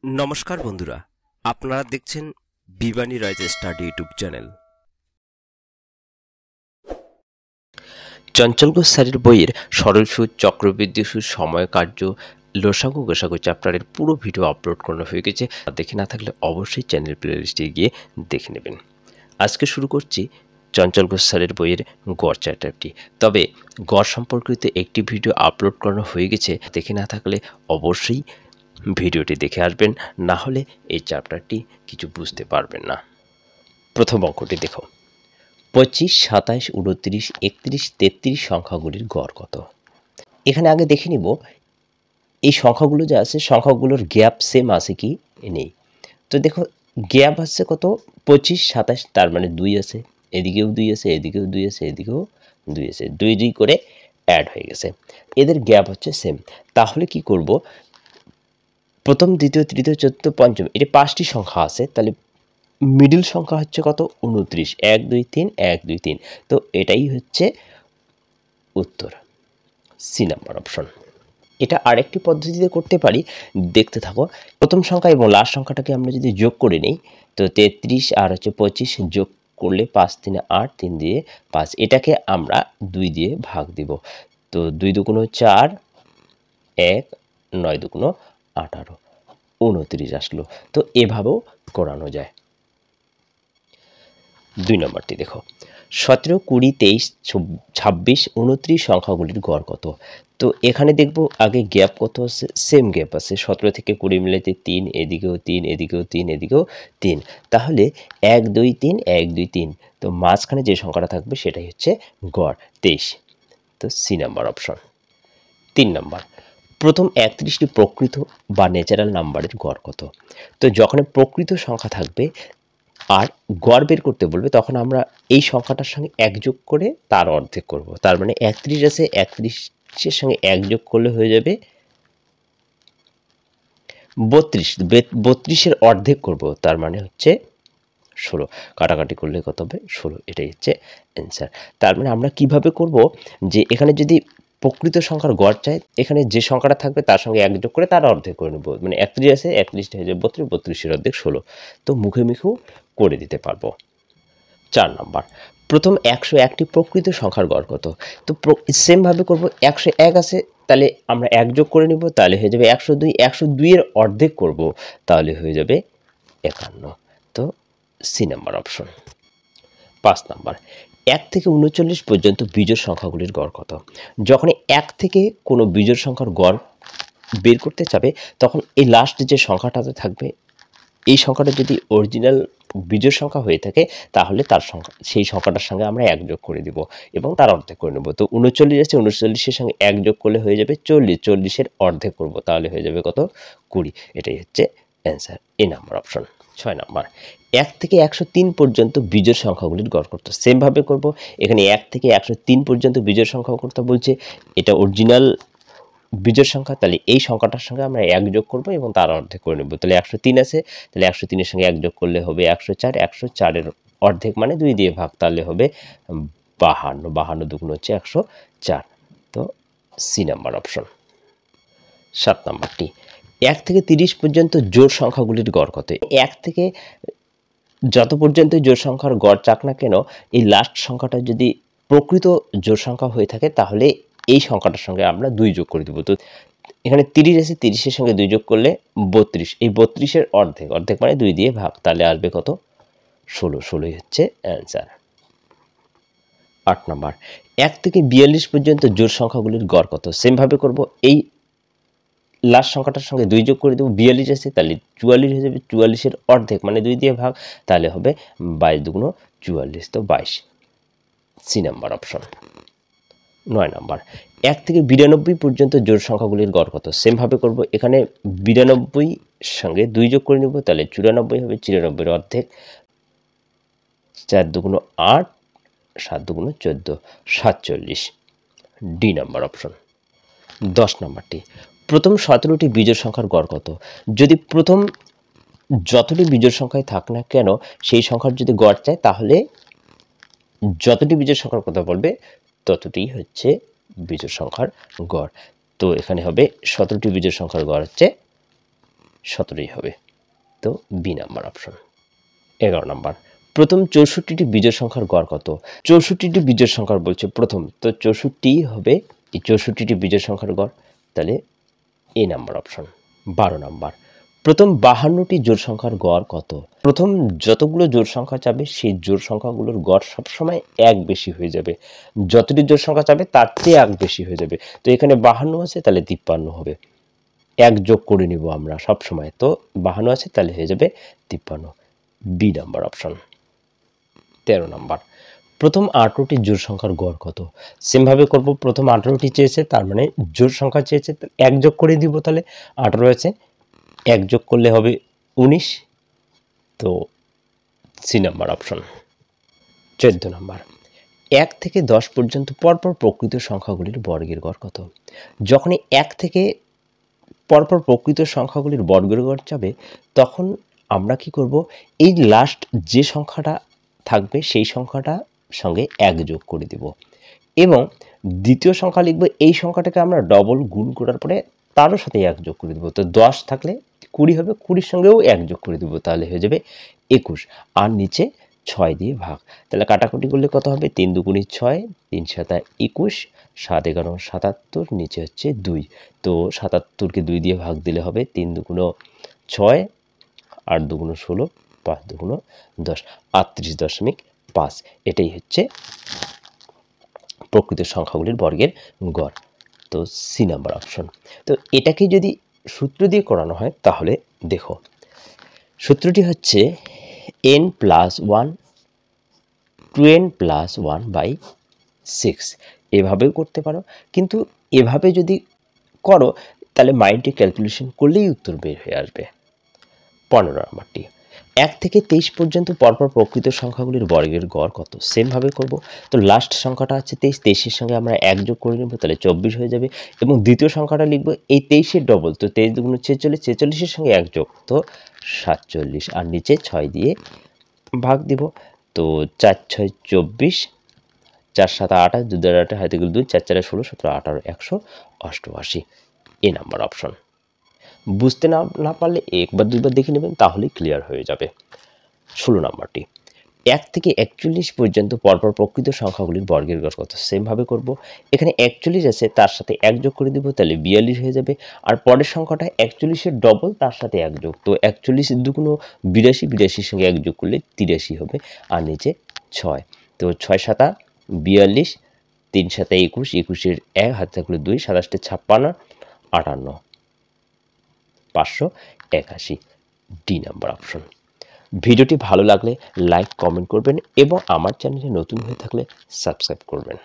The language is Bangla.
নমস্কার বন্ধুরা, আপনারা দেখছেন বিবানী রাইজ স্টাডি ইউটিউব চ্যানেল। চঞ্চল ঘোষ স্যারের বইয়ের সরল সুদ, চক্রবৃদ্ধি সুদ, সময় কার্য, লসাগু গোসাগু চ্যাপ্টারের পুরো ভিডিও আপলোড করানো হয়ে গেছে। দেখে না থাকলে অবশ্যই চ্যানেল প্লেলিস্টে গিয়ে দেখে নেবেন। আজকে শুরু করছি চঞ্চল ঘোষ স্যারের বইয়ের গড় চ্যাপ্টারটি। তবে গড় সম্পর্কিত একটি ভিডিও আপলোড করানো হয়ে গেছে, দেখে না থাকলে অবশ্যই ভিডিওটি দেখে আসবেন, না হলে এই চ্যাপ্টারটি কিছু বুঝতে পারবেন না। প্রথম অঙ্কটি দেখো, 25, 27, 29, 31, 33 সংখ্যাগুলির গড় কত? এখানে আগে দেখে নিব এই সংখ্যাগুলো যে আছে, সংখ্যাগুলোর গ্যাপ সেম আছে কি নেই। তো দেখো, গ্যাপ আছে কত? 25, 27, তার মানে 2 আছে, এদিকেও 2 আছে, এদিকেও 2 আছে, এদিকেও 2 আছে, 2 2 করে অ্যাড হয়ে গেছে। এদের গ্যাপ হচ্ছে সেম। তাহলে কি করব, প্রথম, দ্বিতীয়, তৃতীয়, চতুর্থ, পঞ্চম, এটা 5টি সংখ্যা আছে, তাহলে মিডল সংখ্যা হচ্ছে কত? 29, 1 2 3, 1 2 3। তো এটাই হচ্ছে উত্তর, সি নাম্বার অপশন। এটা আরেকটি পদ্ধতিতে করতে পারি, দেখতে থাকো। প্রথম সংখ্যা এবং লাস্ট সংখ্যাটাকে আমরা যদি যোগ করে নিই, তো 33 আর হচ্ছে 25 যোগ করলে 5 3 8, 3 দিয়ে 5, এটাকে আমরা 2 দিয়ে ভাগ দিব। তো 2 দুগুণ 4, 1 9 দুগুণ 18, 29 আসলো। তো এভাবেও করানো যায়। 2 নম্বরটি দেখো, 17, 20, 23, 26, 29 সংখ্যাগুলির গড় কত? তো এখানে দেখব আগে গ্যাপ কত আছে, সেম গ্যাপ আছে, 17 থেকে 20 মিলাইতে 3, এদিকেও 3, এদিকেও 3, এদিকেও 3, তাহলে 1 2 3, 1 2 3। তো মাঝখানে যে সংখ্যাটা থাকবে সেটাই হচ্ছে গড়, 23। তো সি নাম্বার অপশন। 3 নম্বর, প্রথম 31টি প্রকৃত বা ন্যাচারাল নাম্বারের গড় কত? তো যখন প্রকৃত সংখ্যা থাকবে আর গড় বের করতে বলবে, তখন আমরা এই সংখ্যাটার সঙ্গে 1 যোগ করে তার অর্ধেক করব। তার মানে 31 আছে, 31-এর সঙ্গে 1 যোগ করলে হয়ে যাবে 32, 32-এর অর্ধেক করব, তার মানে হচ্ছে 16। কাটাকাটি করলে কত হবে? 16। এটাই হচ্ছে অ্যান্সার। তার মানে আমরা কিভাবে করব, যে এখানে যদি প্রকৃত সংখ্যার গড় চাই, এখানে যে সংখ্যাটা থাকবে তার সঙ্গে 1 যোগ করে তার অর্ধেক করে নেব। মানে 31 আছে, 31টা হয়ে যাবে 32, 32-এর অর্ধেক 16। তো মুখে মুখেও করে দিতে পারবো। 4 নাম্বার, প্রথম 101টি প্রকৃত সংখ্যার গড় কত? তো সেমভাবে করব, 101 আছে, তাহলে আমরা 1 যোগ করে নিব, তাহলে হয়ে যাবে 102, 102-এর অর্ধেক করব, তাহলে হয়ে যাবে 51। তো সি নাম্বার অপশন। 5 নাম্বার, 1 থেকে 39 পর্যন্ত বিজোড় সংখ্যাগুলির গড় কত? যখন 1 থেকে কোনো বিজোড় সংখ্যার গড় বের করতে চাবে, তখন এই লাস্ট যে সংখ্যাটাতে থাকবে, এই সংখ্যাটা যদি অরিজিনাল বিজোড় সংখ্যা হয়ে থাকে, তাহলে তার সংখ্যা, সেই সংখ্যাটার সঙ্গে আমরা 1 যোগ করে দিব এবং তার অর্ধেক করে নেব। তো 39 আছে, 39-এর সঙ্গে 1 যোগ করলে হয়ে যাবে 40, 40-এর অর্ধেক করব, তাহলে হয়ে যাবে কত? 20। এটাই হচ্ছে অ্যান্সার, এ নাম্বার অপশন। 6 নাম্বার, 1 থেকে 103 পর্যন্ত বিজোড় সংখ্যাগুলির গড় করতে সেমভাবে করব। এখানে 1 থেকে 103 পর্যন্ত বিজোড় সংখ্যা করতে বলছে, এটা অরিজিনাল বিজোড় সংখ্যা, তাহলে এই সংখ্যাটার সঙ্গে আমরা 1 যোগ করব এবং তার অর্ধেক করে নেব। তাহলে 103 আছে, তাহলে 103-এর সঙ্গে 1 যোগ করলে হবে 104, 104-এর অর্ধেক মানে 2 দিয়ে ভাগ, তাহলে হবে 52, 52 দুগুণ হচ্ছে 104। তো সি নাম্বার অপশন। 7 নাম্বারটি, 1 থেকে 30 পর্যন্ত জোড় সংখ্যাগুলির গড় কত? 1 থেকে যত পর্যন্ত জোড় সংখ্যার গড় চাক না কেন, এই লাস্ট সংখ্যাটা যদি প্রকৃত জোড় সংখ্যা হয়ে থাকে, তাহলে এই সংখ্যাটার সঙ্গে আমরা 2 যোগ করে দেব। তো এখানে 30 আছে, 30-এর সঙ্গে 2 যোগ করলে 32, এই 32-এর অর্ধেক, অর্ধেক মানে 2 দিয়ে ভাগ, তাহলে আসবে কত? 16, 16-ই হচ্ছে অ্যান্সার। 8 নাম্বার, 1 থেকে 42 পর্যন্ত জোড় সংখ্যাগুলির গড় কত? সেমভাবে করব, এই লাস্ট সংখ্যাটার সঙ্গে 2 যোগ করে দেব, 42 আছে, তাহলে 44 হয়ে যাবে, 44-এর অর্ধেক মানে 2 দিয়ে ভাগ, তাহলে হবে 22 দুগুণ 44, তো 22, সি নাম্বার অপশন। 9 নাম্বার, 1 থেকে 92 পর্যন্ত জোড় সংখ্যাগুলির গড় কত? সেমভাবে করব, এখানে 92 সঙ্গে 2 যোগ করে নেব, তাহলে 94 হবে, 94-এর অর্ধেক, 4 দুগুণ 8, 7 দুগুণ 14, 47, ডি নাম্বার অপশন। 10 নাম্বারটি, প্রথম 17টি বিজোড় সংখ্যার গড় কত? যদি প্রথম যতটি বিজোড় সংখ্যায় থাক না কেন, সেই সংখ্যার যদি গড় চায়, তাহলে যতটি বিজোড় সংখ্যার কথা বলবে ততটি হচ্ছে বিজোড় সংখ্যার গড়। তো এখানে হবে 17টি বিজোড় সংখ্যার গড় হচ্ছে 17ই হবে। তো বি নাম্বার অপশন। 11 নাম্বার, প্রথম 64টি বিজোড় সংখ্যার গড় কত? 64টি বিজোড় সংখ্যার বলছে প্রথম, তো 64 হবে এই 64টি বিজোড় সংখ্যার গড়, তাহলে এ নাম্বার অপশন। 12 নাম্বার, প্রথম 52টি জোড় সংখ্যার গড় কত? প্রথম যতগুলো জোড় সংখ্যা চাবে সেই জোড় সংখ্যাগুলোর গড় সবসময় এক বেশি হয়ে যাবে, যতটি জোড় সংখ্যা চাবে তার চেয়ে এক বেশি হয়ে যাবে। তো এখানে 52 আছে, তাহলে 53 হবে, এক যোগ করে নিব আমরা সব সময়, তো 52 আছে তাহলে হয়ে যাবে 53, বি নাম্বার অপশন। 13 নাম্বার, প্রথম 18টি জোড় সংখ্যার গড় কত? সেমভাবে করব, প্রথম 18টি চেয়েছে তার মানে জোড় সংখ্যা চেয়েছে, এক যোগ করে দিব, তাহলে 18 আছে, এক যোগ করলে হবে 19, তো সি নাম্বার অপশন। 14 নাম্বার, 1 থেকে 10 পর্যন্ত পরপর প্রকৃত সংখ্যাগুলির বর্গের গড় কত? যখনই 1 থেকে পরপর প্রকৃত সংখ্যাগুলির বর্গের গড় যাবে তখন আমরা কি করব, এই লাস্ট যে সংখ্যাটা থাকবে সেই সংখ্যাটা সঙ্গে 1 যোগ করে দেব, এবং দ্বিতীয় সংখ্যা লিখব, এই সংখ্যাটাকে আমরা ডবল গুণ করার পরে তারও সাথে 1 যোগ করে দেব। তো 10 থাকলে 20 হবে, 20 সঙ্গেও 1 যোগ করে দেব, তাহলে হয়ে যাবে 21, আর নিচে 6 দিয়ে ভাগ। তাহলে কাটাকুটি করলে কত হবে? 3 দুগুণে 6, 3 সাতা 21, 7 11 77, নিচে হচ্ছে 2, তো 77কে 2 দিয়ে ভাগ দিলে হবে 3 দুগুণ 6, 8 দুগুণ 16, 5 দুগুণ 10, 38.5। এটাই হচ্ছে প্রকৃত সংখ্যাগুলির বর্গের গড়, তো সি নাম্বার অপশন। তো এটাকে যদি সূত্র দিয়ে করানো হয় তাহলে দেখো, সূত্রটি হচ্ছে n+1 2n+1/6, এভাবেও করতে পারো, কিন্তু এভাবে যদি করো তাহলে মাইন্ডে ক্যালকুলেশন করলেই উত্তর বের হয়ে আসবে। 15 নাম্বারটি, 1 থেকে 23 পর্যন্ত পরপর প্রকৃত সংখ্যাগুলির বর্গের গড় কত? সেমভাবে করব, তো লাস্ট সংখ্যাটা হচ্ছে 23, 23-এর সঙ্গে আমরা 1 যোগ করে নেব, তাহলে 24 হয়ে যাবে, এবং দ্বিতীয় সংখ্যাটা লিখব এই 23-এর ডবল, তো 23 দুগুণ 46, 46-এর সঙ্গে 1 যোগ, তো 47, আর নিচে 6 দিয়ে ভাগ দিব, তো 4 6 24, 4 7 28, 2 দ্বারা 8 হাতে গেলে 2, 4 4 16, 17 18, 188, এ নাম্বার অপশন। বুঝতে না পারলে একবার দুইবার দেখে নেবেন, তাহলেই ক্লিয়ার হয়ে যাবে। 16 নাম্বারটি, 1 থেকে 41 পর্যন্ত পরপর প্রকৃত সংখ্যাগুলির বর্গের গড় কত? সেমভাবে করব, এখানে 41 আছে, তার সাথে 1 যোগ করে দিব, তাহলে 42 হয়ে যাবে, আর পরের সংখ্যাটা 41-এর ডবল, তার সাথে 1 যোগ, তো 41 দুগুণ 82, 82-এর সঙ্গে 1 যোগ করলে 83 হবে, আর নিচে 6, তো 6 7 42, 3 7 21, 21-এর 1 হাতে থাকলে 2, 27 56, 58, 581, ডি নাম্বার অপশন। ভিডিওটি ভালো লাগলে লাইক কমেন্ট করবেন এবং আমার চ্যানেলে নতুন হয়ে থাকলে সাবস্ক্রাইব করবেন।